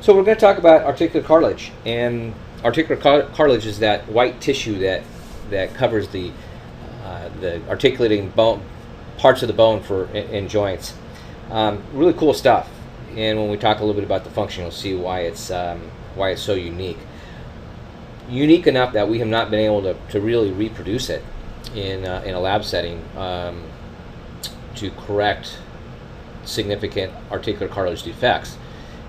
So we're going to talk about articular cartilage, and articular cartilage is that white tissue that covers the articulating bone parts of the bone in joints. Really cool stuff. And when we talk a little bit about the function, you'll see why it's so unique. Unique enough that we have not been able to really reproduce it in a lab setting to correct significant articular cartilage defects.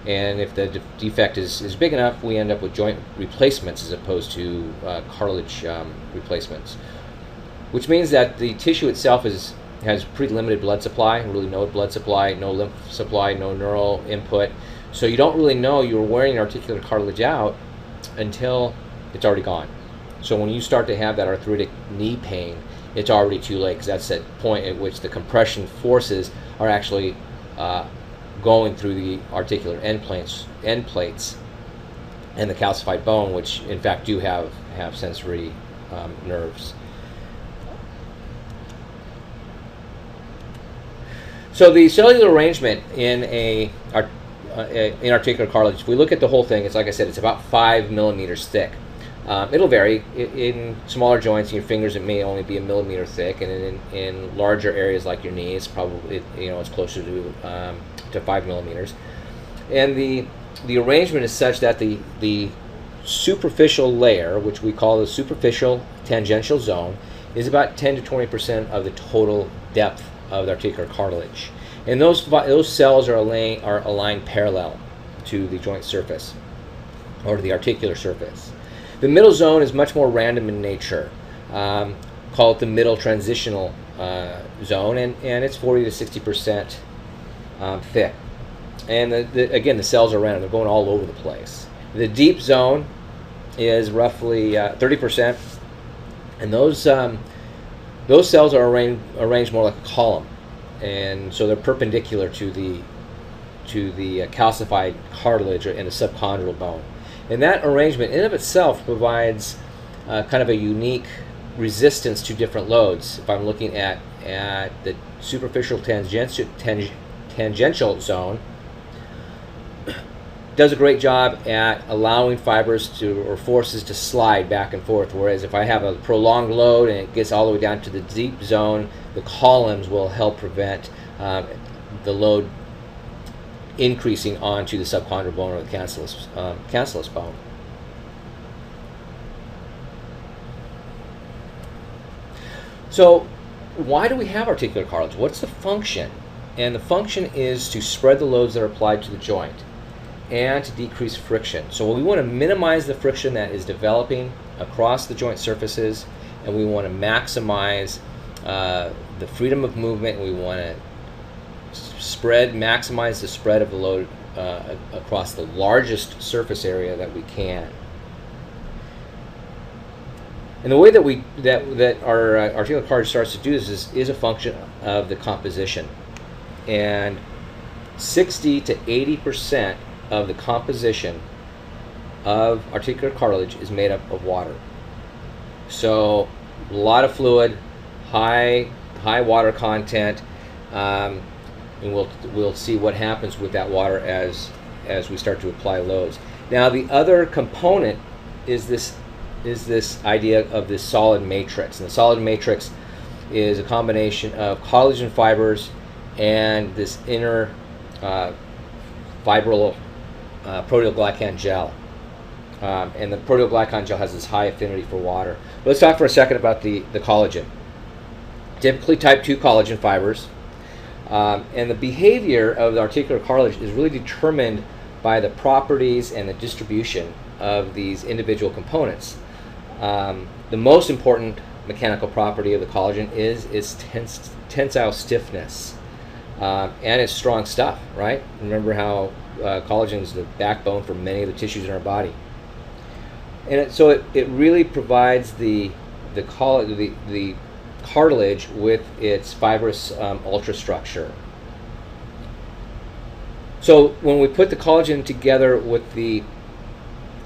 And if the defect is big enough, we end up with joint replacements as opposed to cartilage replacements, which means that the tissue itself has pretty limited blood supply, really no blood supply, no lymph supply, no neural input. So you don't really know you're wearing articular cartilage out until it's already gone. So when you start to have that arthritic knee pain, it's already too late, because that's that point at which the compression forces are actually going through the articular end plates and the calcified bone, which in fact do have sensory nerves. So the cellular arrangement in articular cartilage, if we look at the whole thing, it's like I said, it's about 5 millimeters thick. It'll vary. In smaller joints, in your fingers, it may only be 1 millimeter thick, and in larger areas like your knee, it's probably it's closer to 5 millimeters. And the arrangement is such that the superficial layer, which we call the superficial tangential zone, is about 10 to 20% of the total depth of the articular cartilage, and those cells are aligned parallel to the joint surface or to the articular surface. The middle zone is much more random in nature. Call it the middle transitional zone, and it's 40 to 60% thick. And again, the cells are random; they're going all over the place. The deep zone is roughly 30%, and those cells are arranged more like a column, and so they're perpendicular to the calcified cartilage and the subchondral bone. And that arrangement in and of itself provides kind of a unique resistance to different loads. If I'm looking at the superficial tangential zone, does a great job at allowing fibers or forces to slide back and forth, whereas if I have a prolonged load and it gets all the way down to the deep zone, the columns will help prevent the load increasing onto the subchondral bone or the cancellous bone. So why do we have articular cartilage? What's the function? And the function is to spread the loads that are applied to the joint and to decrease friction. So we want to minimize the friction that is developing across the joint surfaces, and we want to maximize the freedom of movement. We want to maximize the spread of the load across the largest surface area that we can. And the way that our articular cartilage starts to do this is a function of the composition. And 60 to 80% of the composition of articular cartilage is made up of water. So a lot of fluid, high water content, and we'll see what happens with that water as we start to apply loads. Now the other component is this idea of this solid matrix, and the solid matrix is a combination of collagen fibers and this inner fibril proteoglycan gel. And the proteoglycan gel has this high affinity for water. But let's talk for a second about the collagen. Typically type 2 collagen fibers. And the behavior of the articular cartilage is really determined by the properties and the distribution of these individual components. The most important mechanical property of the collagen is its tensile stiffness. And it's strong stuff, right? Remember how collagen is the backbone for many of the tissues in our body. And so it really provides the cartilage with its fibrous ultrastructure. So when we put the collagen together with the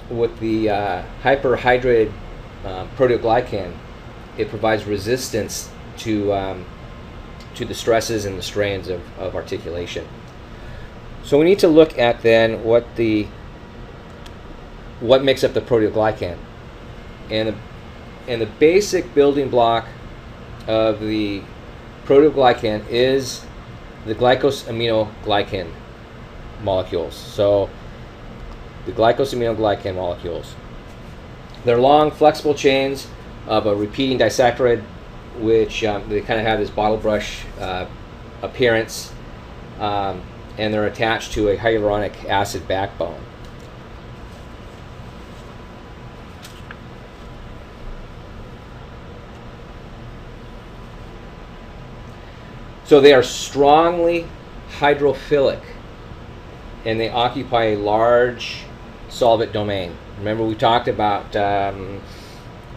hyperhydrated proteoglycan, it provides resistance to the stresses and the strains of articulation. So we need to look at then what the what makes up the proteoglycan. And the basic building block of the proteoglycan is the glycosaminoglycan molecules. So the glycosaminoglycan molecules. They're long, flexible chains of a repeating disaccharide, which they kind of have this bottle brush appearance, and they're attached to a hyaluronic acid backbone. So they are strongly hydrophilic, and they occupy a large solvent domain. Remember, we talked about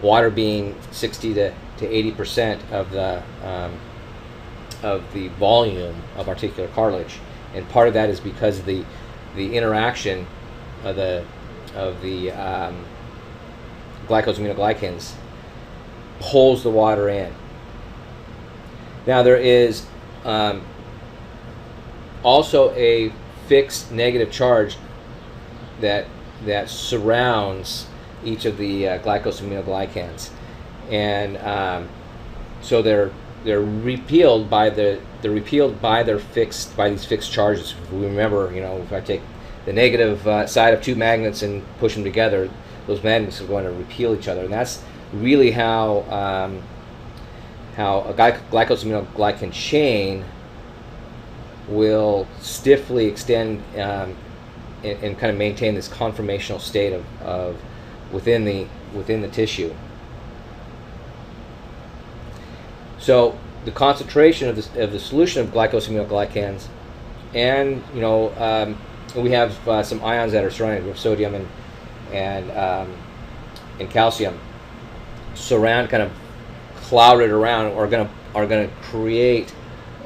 water being 60 to 80% of the volume of articular cartilage, and part of that is because of the interaction of the glycosaminoglycans pulls the water in. Now there is also a fixed negative charge that surrounds each of the glycosaminoglycans, and so they're repelled by these fixed charges. If we remember, if I take the negative side of two magnets and push them together, those magnets are going to repel each other, and that's really how a glycosaminoglycan chain will stiffly extend and kind of maintain this conformational state of within the tissue. So the concentration of the solution of glycosaminoglycans, and we have some ions that are surrounded with sodium and calcium, kind of clouded around, are going to create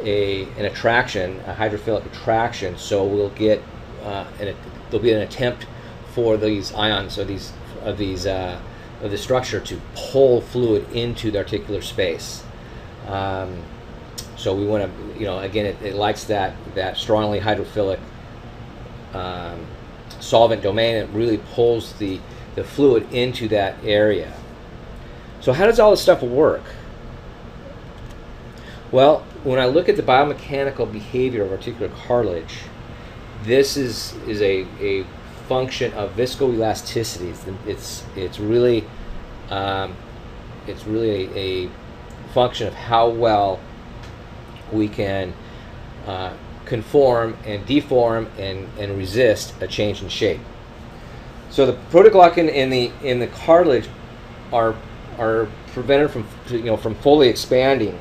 an attraction, a hydrophilic attraction. So we'll get there'll be an attempt for these ions of the structure to pull fluid into the articular space. So we want to, again, it likes that strongly hydrophilic solvent domain. It really pulls the fluid into that area. So how does all this stuff work? Well, when I look at the biomechanical behavior of articular cartilage, this is a function of viscoelasticity. It's really a function of how well we can conform and deform and resist a change in shape. So the proteoglycan in the cartilage are prevented from fully expanding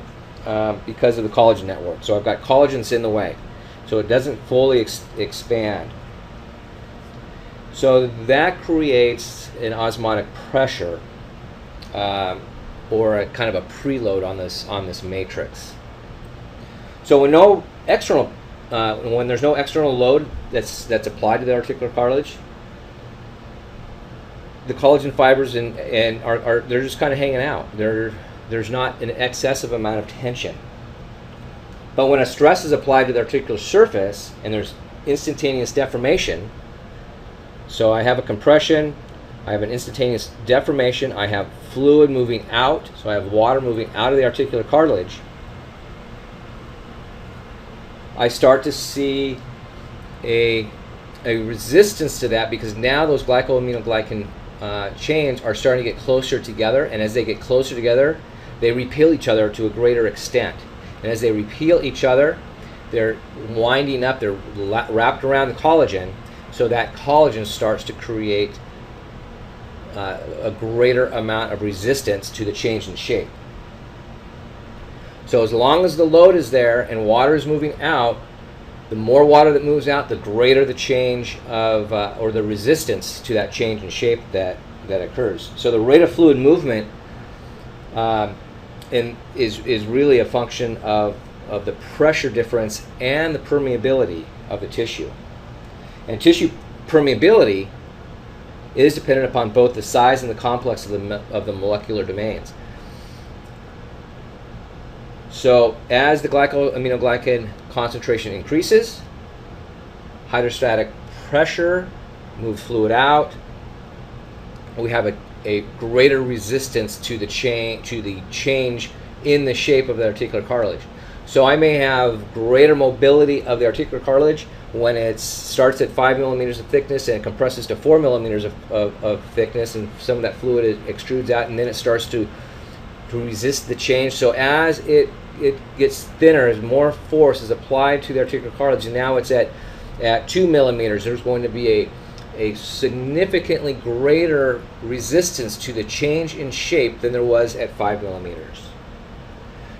because of the collagen network. So I've got collagens in the way, so it doesn't fully expand. So that creates an osmotic pressure, or a kind of a preload on this matrix. So when there's no external load that's applied to the articular cartilage, the collagen fibers and they're just kind of hanging out. There's not an excessive amount of tension. But when a stress is applied to the articular surface and there's instantaneous deformation, so I have a compression, I have an instantaneous deformation, I have fluid moving out, so I have water moving out of the articular cartilage, I start to see a resistance to that, because now those glycosaminoglycan chains are starting to get closer together, and as they get closer together, they repel each other to a greater extent. And as they repel each other, they're winding up, they're wrapped around the collagen, so that collagen starts to create a greater amount of resistance to the change in shape. So as long as the load is there and water is moving out, the more water that moves out, the greater the change of, or the resistance to that change in shape that occurs. So the rate of fluid movement is really a function of the pressure difference and the permeability of the tissue. And tissue permeability is dependent upon both the size and the complex of the molecular domains. So as the glycosaminoglycan concentration increases, hydrostatic pressure moves fluid out, we have a greater resistance to the change in the shape of the articular cartilage. So I may have greater mobility of the articular cartilage when it starts at 5 millimeters of thickness and compresses to 4 millimeters of thickness, and some of that fluid extrudes out, and then it starts to resist the change. So as it gets thinner, as more force is applied to the articular cartilage, and now it's at 2 millimeters, there's going to be a significantly greater resistance to the change in shape than there was at 5 millimeters.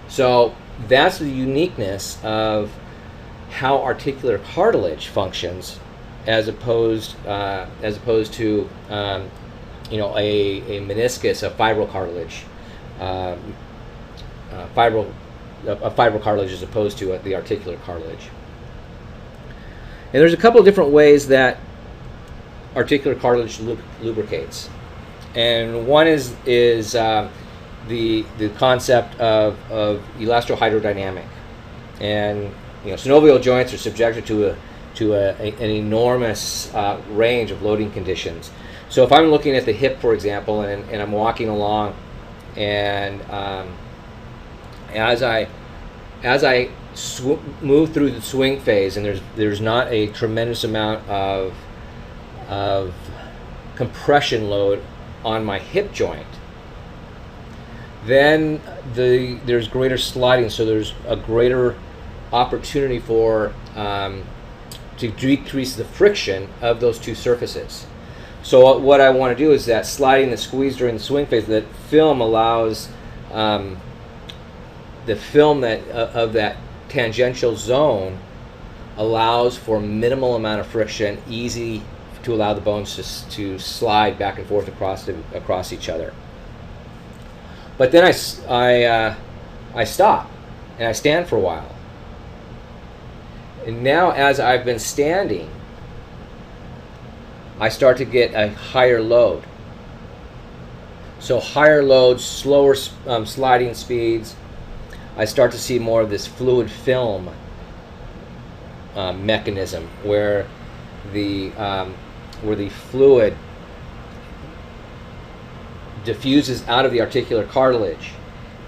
So that's the uniqueness of how articular cartilage functions, as opposed to you know, a meniscus, a fibrocartilage, fibrocartilage as opposed to the articular cartilage. And there's a couple of different ways that articular cartilage lubricates, and one is the concept of elastrohydrodynamic. And you know, synovial joints are subjected to an enormous range of loading conditions. So if I'm looking at the hip, for example, and I'm walking along, and as I move through the swing phase, and there's not a tremendous amount of compression load on my hip joint, then there's greater sliding, so there's a greater opportunity for to decrease the friction of those two surfaces. So what I want to do is that sliding, the squeeze during the swing phase, that film allows the film of that tangential zone allows for minimal amount of friction, easy to allow the bones to slide back and forth across each other. But then I stop and I stand for a while. And now, as I've been standing, I start to get a higher load. So higher loads, slower sliding speeds. I start to see more of this fluid film mechanism, where the fluid diffuses out of the articular cartilage,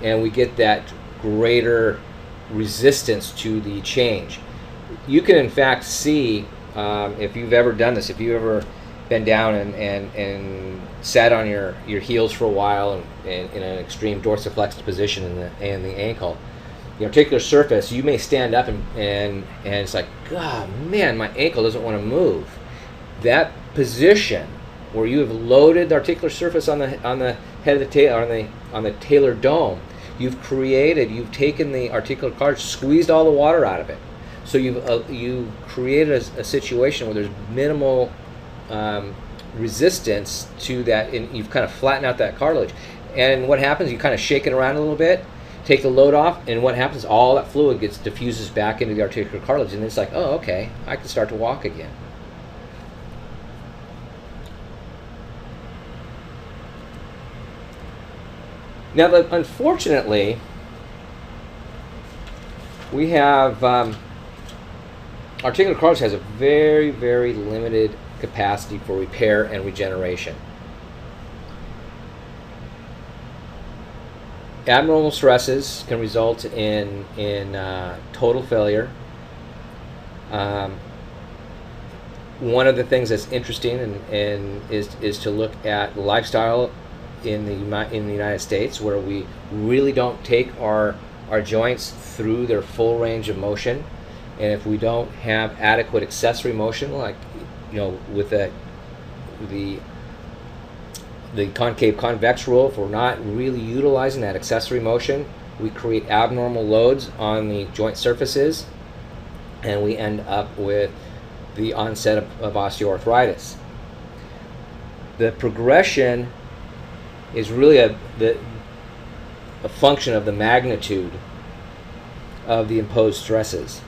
and we get that greater resistance to the change. You can in fact see, if you've ever done this, if you've ever been down and sat on your heels for a while and in an extreme dorsiflexed position in the ankle, the articular surface, you may stand up and it's like, God, man, my ankle doesn't want to move. That position where you have loaded the articular surface on the head of the tail, or on the talar dome, you've taken the articular cartilage, squeezed all the water out of it. So you've created a situation where there's minimal resistance to that, and you've kind of flattened out that cartilage. And what happens? You kind of shake it around a little bit, take the load off, and what happens? All that fluid diffuses back into the articular cartilage, and it's like, oh, okay, I can start to walk again. Now, unfortunately, we have articular cartilage has a very, very limited capacity for repair and regeneration. Abnormal stresses can result in total failure. One of the things that's interesting is to look at lifestyle in the United States, where we really don't take our joints through their full range of motion, and if we don't have adequate accessory motion, like with the concave convex rule, if we're not really utilizing that accessory motion, we create abnormal loads on the joint surfaces, and we end up with the onset of osteoarthritis. The progression is really a function of the magnitude of the imposed stresses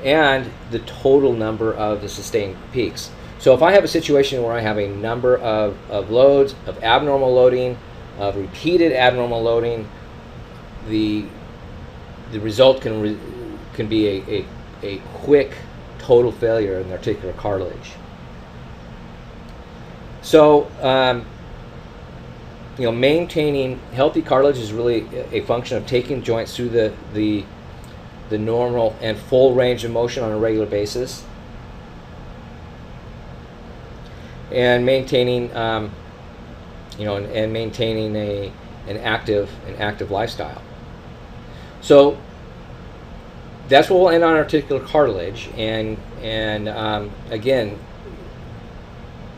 and the total number of the sustained peaks. So if I have a situation where I have a number of loads, of abnormal loading, of repeated abnormal loading, the result can be a quick total failure in the articular cartilage. So, maintaining healthy cartilage is really a function of taking joints through the normal and full range of motion on a regular basis, and maintaining, and maintaining an active lifestyle. So that's what we'll end on articular cartilage, and again,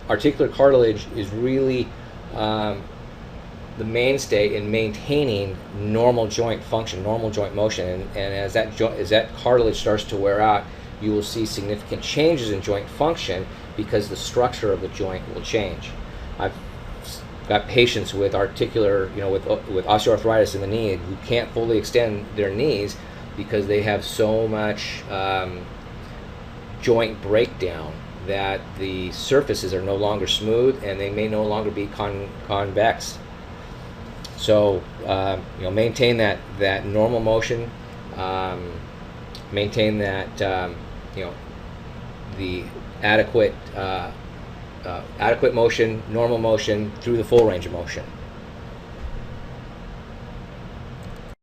articular cartilage is really the mainstay in maintaining normal joint function, normal joint motion, and as that cartilage starts to wear out, you will see significant changes in joint function because the structure of the joint will change. I've got patients with articular, with osteoarthritis in the knee who can't fully extend their knees because they have so much joint breakdown that the surfaces are no longer smooth and they may no longer be convex. So, maintain that normal motion, maintain that, the adequate motion, normal motion through the full range of motion.